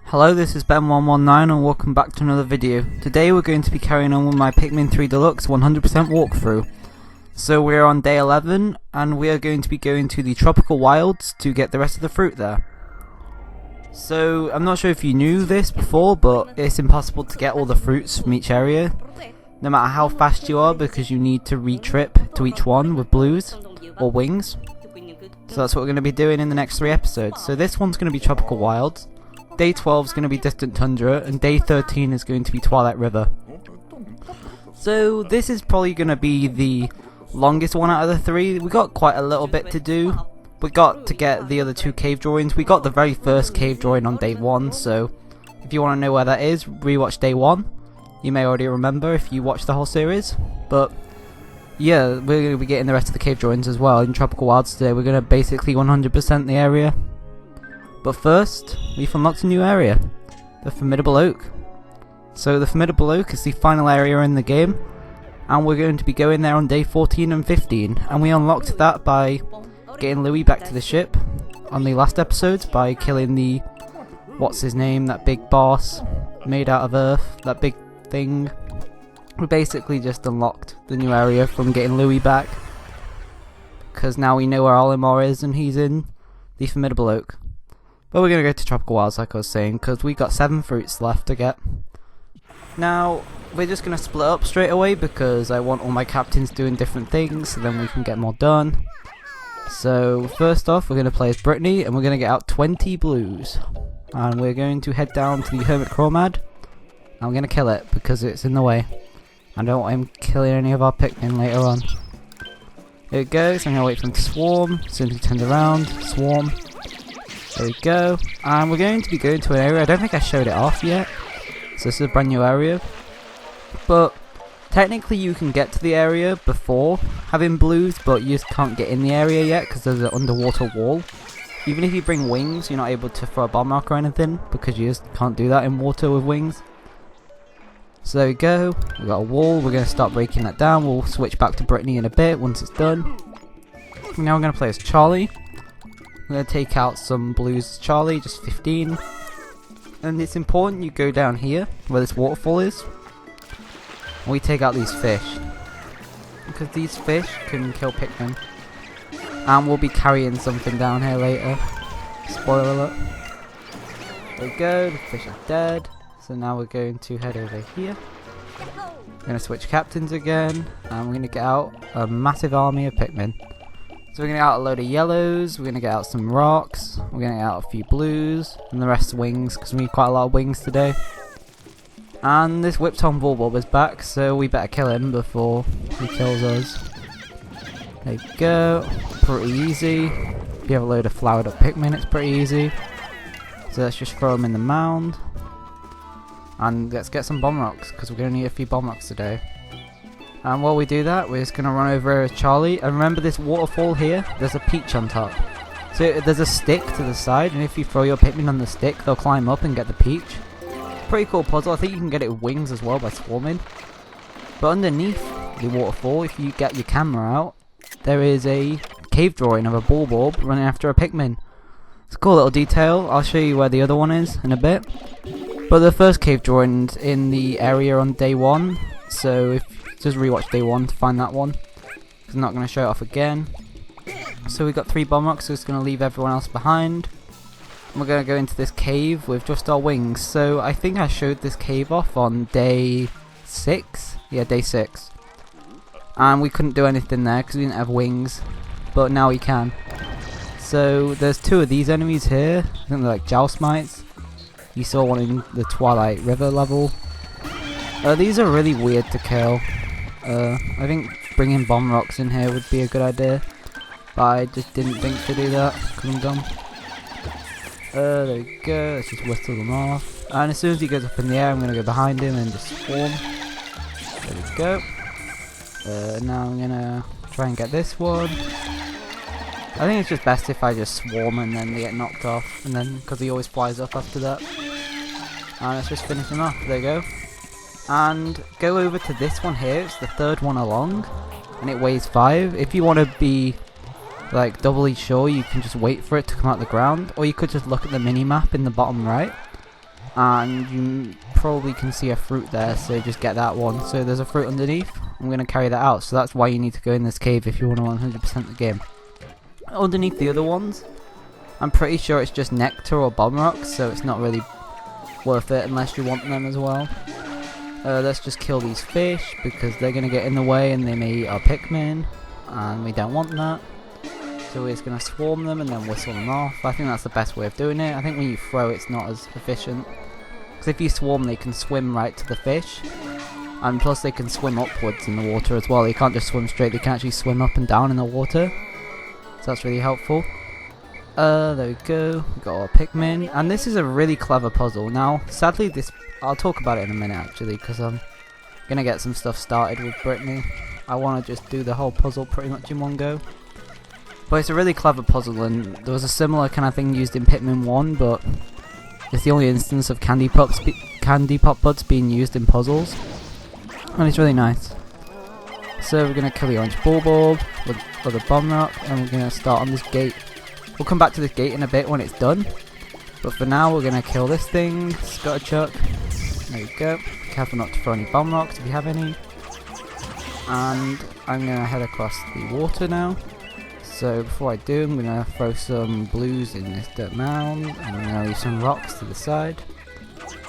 Hello, this is Ben119 and welcome back to another video. Today we're going to be carrying on with my Pikmin 3 Deluxe 100% walkthrough. So we're on day 11 and we are going to be going to the tropical wilds to get the rest of the fruit there. So I'm not sure if you knew this before, but it's impossible to get all the fruits from each area, no matter how fast you are, because you need to re-trip to each one with blues or wings. So that's what we're going to be doing in the next 3 episodes. So this one's going to be tropical wilds. Day 12 is going to be Distant Tundra, and Day 13 is going to be Twilight River. So this is probably going to be the longest one out of the 3. We got quite a little bit to do. We got to get the other 2 cave drawings. We got the very first cave drawing on Day 1, so if you want to know where that is, rewatch Day 1. You may already remember if you watched the whole series. But yeah, we're going to be getting the rest of the cave drawings as well in Tropical Wilds today. We're going to basically 100% the area. But first, we've unlocked a new area, the Formidable Oak. So the Formidable Oak is the final area in the game, and we're going to be going there on day 14 and 15, and we unlocked that by getting Louis back to the ship on the last episodes by killing the, what's his name, that big boss made out of earth, that big thing. We basically just unlocked the new area from getting Louis back, because now we know where Olimar is and he's in the Formidable Oak. But we're going to go to Tropical Wilds like I was saying, because we got 7 fruits left to get. Now, we're just going to split up straight away because I want all my captains doing different things, so then we can get more done. So, first off, we're going to play as Brittany, and we're going to get out 20 blues. And we're going to head down to the Hermit Crawmad, and we're going to kill it because it's in the way. I don't want him killing any of our Pikmin later on. There it goes, I'm going to wait for him to swarm. As soon as he turns around, swarm. There we go, and we're going to be going to an area. I don't think I showed it off yet, so this is a brand new area, but technically you can get to the area before having blues, but you just can't get in the area yet because there's an underwater wall. Even if you bring wings, you're not able to throw a bomb rock or anything because you just can't do that in water with wings. So there we go, we've got a wall. We're going to start breaking that down. We'll switch back to Brittany in a bit once it's done. Now we're going to play as Charlie. I'm going to take out some blues Charlie, just 15. And it's important you go down here, where this waterfall is. And we take out these fish. Because these fish can kill Pikmin. And we'll be carrying something down here later. Spoiler alert. There we go, the fish are dead. So now we're going to head over here. We're going to switch captains again. And we're going to get out a massive army of Pikmin. So we're going to get out a load of yellows, we're going to get out some rocks, we're going to get out a few blues, and the rest wings, because we need quite a lot of wings today. And this Whipton Bulbob is back, so we better kill him before he kills us. There you go, pretty easy. If you have a load of flowered up Pikmin, it's pretty easy. So let's just throw them in the mound. And let's get some bomb rocks, because we're going to need a few bomb rocks today. And while we do that, we're just going to run over Charlie. And remember this waterfall here? There's a peach on top. So there's a stick to the side, and if you throw your Pikmin on the stick, they'll climb up and get the peach. Pretty cool puzzle. I think you can get it with wings as well by swarming. But underneath the waterfall, if you get your camera out, there is a cave drawing of a Bulbob running after a Pikmin. It's a cool little detail. I'll show you where the other one is in a bit. But the first cave drawing's in the area on day 1. So if just rewatch day 1 to find that one. I'm not going to show it off again. So we got 3 bomb rocks, so it's going to leave everyone else behind. And we're going to go into this cave with just our wings. So I think I showed this cave off on day 6. Yeah, day 6. And we couldn't do anything there because we didn't have wings. But now we can. So there's 2 of these enemies here. I think they're like Joust Mites. You saw one in the Twilight River level. These are really weird to kill. I think bringing bomb rocks in here would be a good idea, but I just didn't think to do that because I'm dumb. There we go, let's just whistle them off. And as soon as he goes up in the air, I'm going to go behind him and just swarm. There we go. Now I'm going to try and get this one. I think it's just best if I just swarm and then they get knocked off, and then because he always flies up after that. And let's just finish him off, there you go. And go over to this one here, it's the 3rd one along, and it weighs 5. If you want to be like doubly sure, you can just wait for it to come out the ground, or you could just look at the mini map in the bottom right, and you probably can see a fruit there, so just get that one. So there's a fruit underneath. I'm going to carry that out, so that's why you need to go in this cave if you want to 100% the game. Underneath the other ones, I'm pretty sure it's just nectar or bomb rocks, so it's not really worth it unless you want them as well. Let's just kill these fish because they're going to get in the way and they may eat our Pikmin, and we don't want that. So we're just going to swarm them and then whistle them off. I think that's the best way of doing it. I think when you throw it's not as efficient, because if you swarm they can swim right to the fish, and plus they can swim upwards in the water as well. They can't just swim straight, they can actually swim up and down in the water, so that's really helpful. There we go, we got our Pikmin, and this is a really clever puzzle. Now sadly I'll talk about it in a minute actually, because I'm gonna get some stuff started with Brittany. I want to just do the whole puzzle pretty much in one go. But it's a really clever puzzle, and there was a similar kind of thing used in Pikmin 1, but it's the only instance of candy pop buds being used in puzzles, and it's really nice. So we're going to kill the orange bulb with a bomb rock, and we're going to start on this gate. We'll come back to this gate in a bit when it's done, but for now we're going to kill this thing, Scutterchuck. There you go. Careful not to throw any bomb rocks if you have any. And I'm going to head across the water now. So before I do, I'm going to throw some blues in this dirt mound, and I'm going to leave some rocks to the side.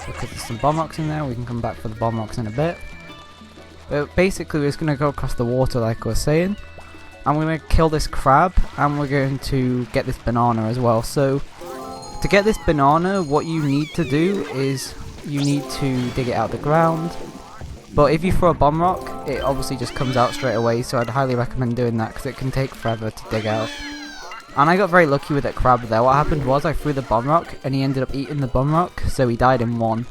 Because there's some bomb rocks in there, we can come back for the bomb rocks in a bit. But basically we're just going to go across the water like I was saying. And we're going to kill this crab, and we're going to get this banana as well. So to get this banana, what you need to do is you need to dig it out of the ground. But if you throw a bomb rock, it obviously just comes out straight away, so I'd highly recommend doing that because it can take forever to dig out. And I got very lucky with that crab there. What happened was I threw the bomb rock and he ended up eating the bomb rock, so he died in one.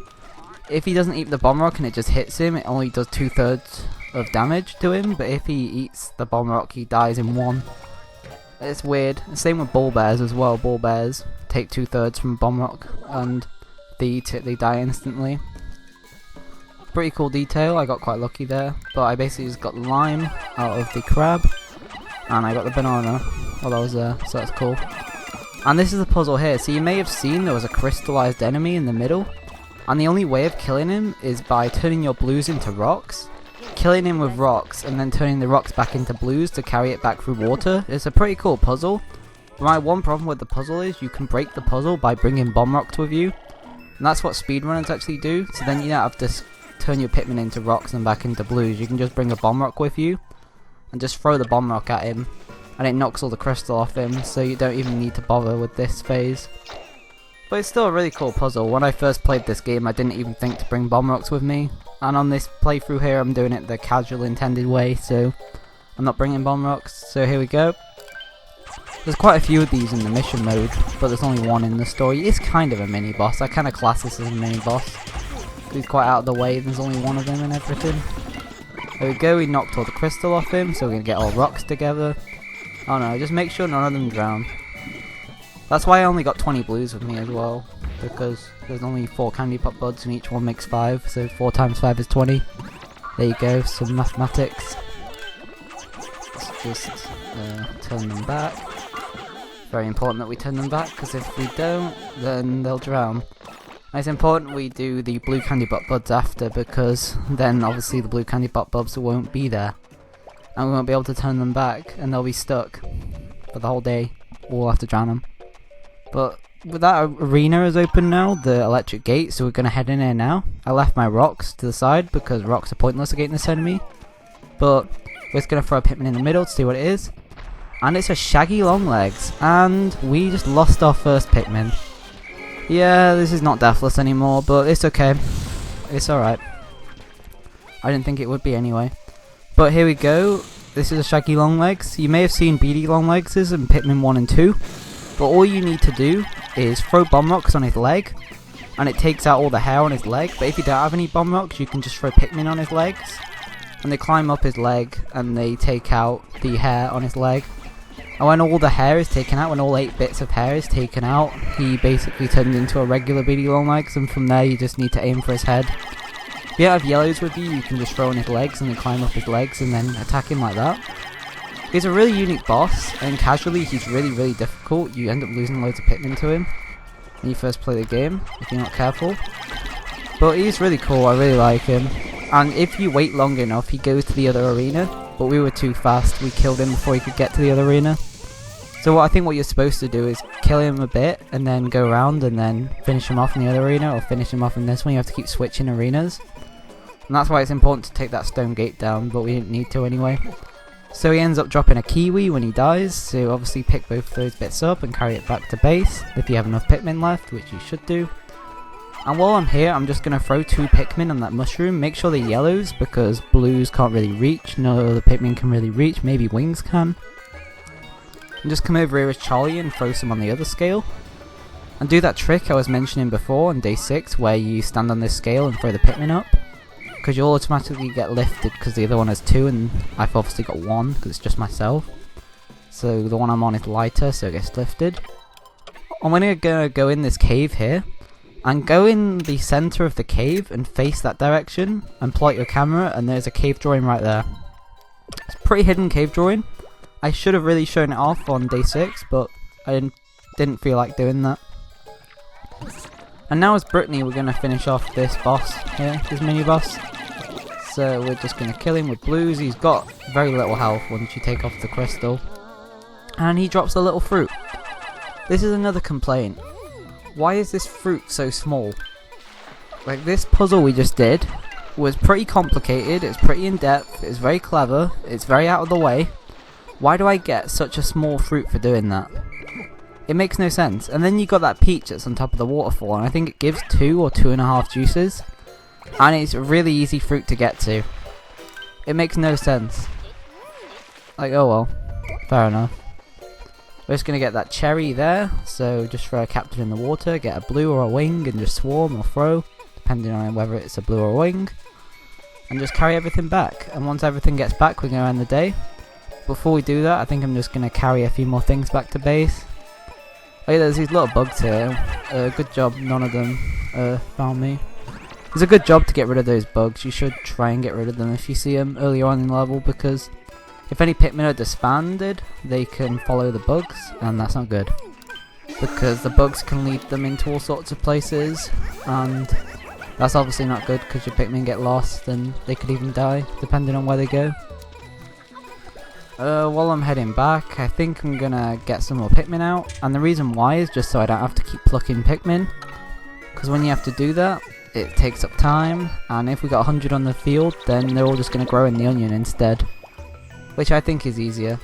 If he doesn't eat the bomb rock and it just hits him, it only does 2/3 of damage to him, but if he eats the bomb rock he dies in one. It's weird. Same with bull bears as well. Bull bears take 2/3 from bomb rock, and they eat it, they die instantly. Pretty cool detail, I got quite lucky there, but I basically just got the lime out of the crab, and I got the banana while I was there, so that's cool. And this is the puzzle here, so you may have seen there was a crystallized enemy in the middle, and the only way of killing him is by turning your blues into rocks, killing him with rocks, and then turning the rocks back into blues to carry it back through water. It's a pretty cool puzzle. My one problem with the puzzle is you can break the puzzle by bringing bomb rocks with you, and that's what speedrunners actually do, so then you don't have to turn your Pikmin into rocks and back into blues. You can just bring a bomb rock with you and just throw the bomb rock at him, and it knocks all the crystal off him, so you don't even need to bother with this phase. But it's still a really cool puzzle. When I first played this game I didn't even think to bring bomb rocks with me, and on this playthrough here I'm doing it the casual intended way, so I'm not bringing bomb rocks. So here we go. There's quite a few of these in the mission mode, but there's only one in the story. It's kind of a mini boss. I kind of class this as a mini boss. He's quite out of the way, there's only one of them and everything. There we go, we knocked all the crystal off him, so we're going to get all rocks together. Oh no, just make sure none of them drown. That's why I only got 20 blues with me as well, because there's only 4 candy pop buds and each one makes 5, so 4 times 5 is 20. There you go, some mathematics. Let's just turn them back. Very important that we turn them back, because if we don't, then they'll drown. And it's important we do the blue candy pop buds after, because then obviously the blue candy pop buds won't be there, and we won't be able to turn them back, and they'll be stuck for the whole day. We'll have to drown them. But with that arena is open now, the electric gate, so we're going to head in here now. I left my rocks to the side because rocks are pointless against this enemy, but we're just going to throw a Pikmin in the middle to see what it is, and it's a shaggy long legs, and we just lost our first Pikmin. Yeah, this is not deathless anymore, but it's okay. It's alright. I didn't think it would be anyway. But here we go. This is a shaggy long legs. You may have seen beady long legs in Pikmin 1 and 2. But all you need to do is throw bomb rocks on his leg, and it takes out all the hair on his leg. But if you don't have any bomb rocks, you can just throw Pikmin on his legs, and they climb up his leg, and they take out the hair on his leg. And when all the hair is taken out, when all 8 bits of hair is taken out, he basically turns into a regular beady long legs, and from there you just need to aim for his head. If you don't have yellows with you, you can just throw on his legs and then climb up his legs and then attack him like that. He's a really unique boss, and casually he's really difficult. You end up losing loads of Pikmin to him when you first play the game, if you're not careful. But he's really cool, I really like him. And if you wait long enough, he goes to the other arena. But we were too fast, we killed him before he could get to the other arena. So I think what you're supposed to do is kill him a bit, and then go around and then finish him off in the other arena, or finish him off in this one. You have to keep switching arenas. And that's why it's important to take that stone gate down, but we didn't need to anyway. So he ends up dropping a kiwi when he dies, so obviously pick both those bits up and carry it back to base, if you have enough Pikmin left, which you should do. And while I'm here, I'm just going to throw 2 Pikmin on that mushroom. Make sure they're yellows, because blues can't really reach, no other Pikmin can really reach, maybe wings can. And just come over here as Charlie and throw some on the other scale. And do that trick I was mentioning before on day 6, where you stand on this scale and throw the Pikmin up. Because you'll automatically get lifted, because the other one has 2 and I've obviously got 1, because it's just myself. So the one I'm on is lighter, so it gets lifted. I'm going to go in this cave here. And go in the center of the cave and face that direction and point your camera, and there's a cave drawing right there. It's a pretty hidden cave drawing. I should have really shown it off on day 6, but I didn't feel like doing that. And now as Brittany, we're going to finish off this boss here, this mini boss. So we're just going to kill him with blues. He's got very little health once you take off the crystal. And he drops a little fruit. This is another complaint. Why is this fruit so small? Like, this puzzle we just did was pretty complicated, it's pretty in depth, it's very clever, it's very out of the way. Why do I get such a small fruit for doing that? It makes no sense. And then you got that peach that's on top of the waterfall, and I think it gives 2 or 2.5 juices. And it's a really easy fruit to get to. It makes no sense. Like, oh well, fair enough. We're just going to get that cherry there, so just throw a captain in the water, get a blue or a wing, and just swarm or throw, depending on whether it's a blue or a wing, and just carry everything back. And once everything gets back, we're going to end the day. Before we do that, I think I'm just going to carry a few more things back to base. Oh yeah, there's these little bugs here. Good job, none of them found me. It's a good job to get rid of those bugs. You should try and get rid of them if you see them earlier on in the level, because if any Pikmin are disbanded, they can follow the bugs, and that's not good. Because the bugs can lead them into all sorts of places, and that's obviously not good because your Pikmin get lost and they could even die, depending on where they go. While I'm heading back, I think I'm gonna get some more Pikmin out, and the reason why is just so I don't have to keep plucking Pikmin. Because when you have to do that, it takes up time, and if we got 100 on the field, then they're all just gonna grow in the onion instead. Which I think is easier.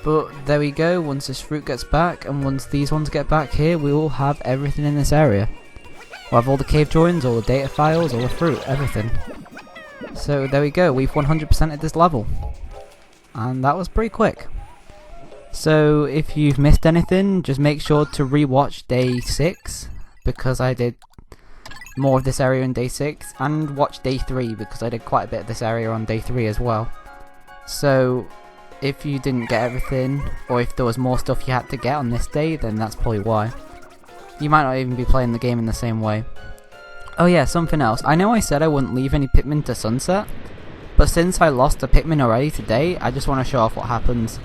But there we go, once this fruit gets back, and once these ones get back here, we will have everything in this area. We'll have all the cave drawings, all the data files, all the fruit, everything. So there we go, we've 100%ed this level. And that was pretty quick. So if you've missed anything, just make sure to rewatch day 6, because I did more of this area in day 6, and watch day 3, because I did quite a bit of this area on day 3 as well. So if you didn't get everything, or if there was more stuff you had to get on this day, then that's probably why. You might not even be playing the game in the same way. Oh yeah, something else. I know I said I wouldn't leave any Pikmin to sunset, but since I lost a Pikmin already today, I just want to show off what happens.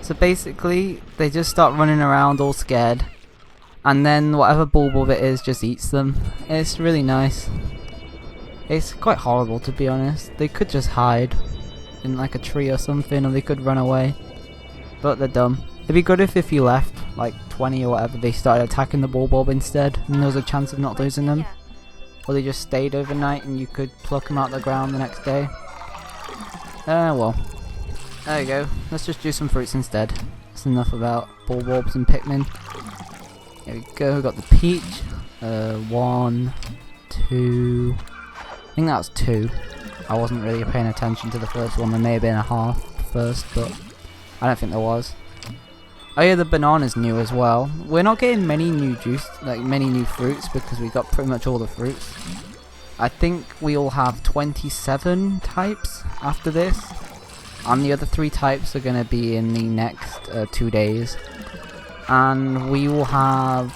So basically, they just start running around all scared, and then whatever bulb it is just eats them. It's really nice. It's quite horrible, to be honest. They could just hide in like a tree or something, or they could run away, but they're dumb. It'd be good if you left like 20 or whatever, they started attacking the bulb instead, and there was a chance of not losing them. Or they just stayed overnight and you could pluck them out of the ground the next day. Well, there you go. Let's just do some fruits instead. That's enough about bulbs and Pikmin. Here we go, we got the peach. 1, 2, I think that was 2. I wasn't really paying attention to the first one. There may have been a half first, but I don't think there was. Oh yeah, the banana's new as well. We're not getting many new many new fruits, because we got pretty much all the fruits. I think we'll have 27 types after this, and the other 3 types are going to be in the next 2 days. And we will have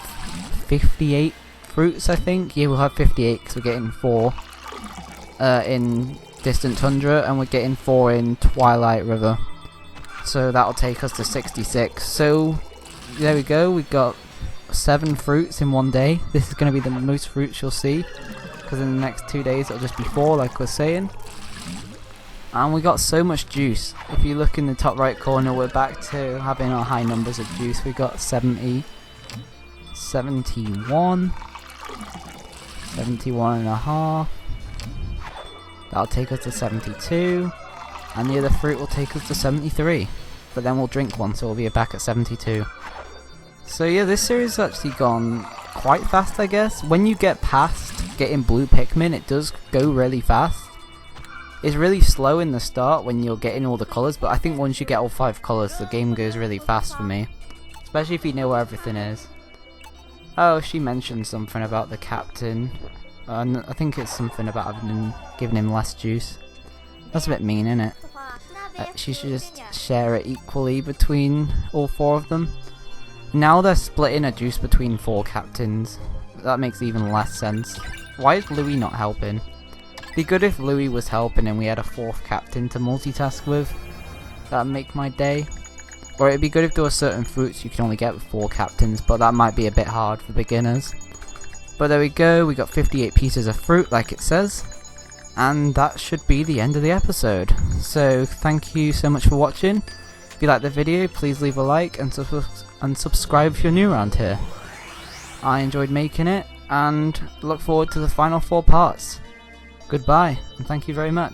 58 fruits, I think. Yeah, we'll have 58 because we're getting 4 in Distant Tundra, and we're getting 4 in Twilight River. So that'll take us to 66. So there we go, we got 7 fruits in one day. This is going to be the most fruits you'll see. because in the next 2 days it'll just be 4 like we're saying. And we got so much juice. If you look in the top right corner, we're back to having our high numbers of juice. We got 70, 71, 71 and a half. That'll take us to 72, and the other fruit will take us to 73. But then we'll drink one, so we'll be back at 72. So yeah, this series has actually gone quite fast, I guess. When you get past getting blue Pikmin, it does go really fast. It's really slow in the start when you're getting all the colours, but I think once you get all 5 colours, the game goes really fast for me. Especially if you know where everything is. Oh, she mentioned something about the captain. I think it's something about giving him less juice. That's a bit mean, isn't it? She should just share it equally between all 4 of them. Now they're splitting a juice between 4 captains. That makes even less sense. Why is Louis not helping? It'd be good if Louis was helping and we had a 4th captain to multitask with. That'd make my day. Or it'd be good if there were certain fruits you can only get with 4 captains, but that might be a bit hard for beginners. But there we go, we got 58 pieces of fruit like it says. And that should be the end of the episode. So thank you so much for watching. If you liked the video, please leave a like and subscribe if you're new around here. I enjoyed making it and look forward to the final 4 parts. Goodbye and thank you very much.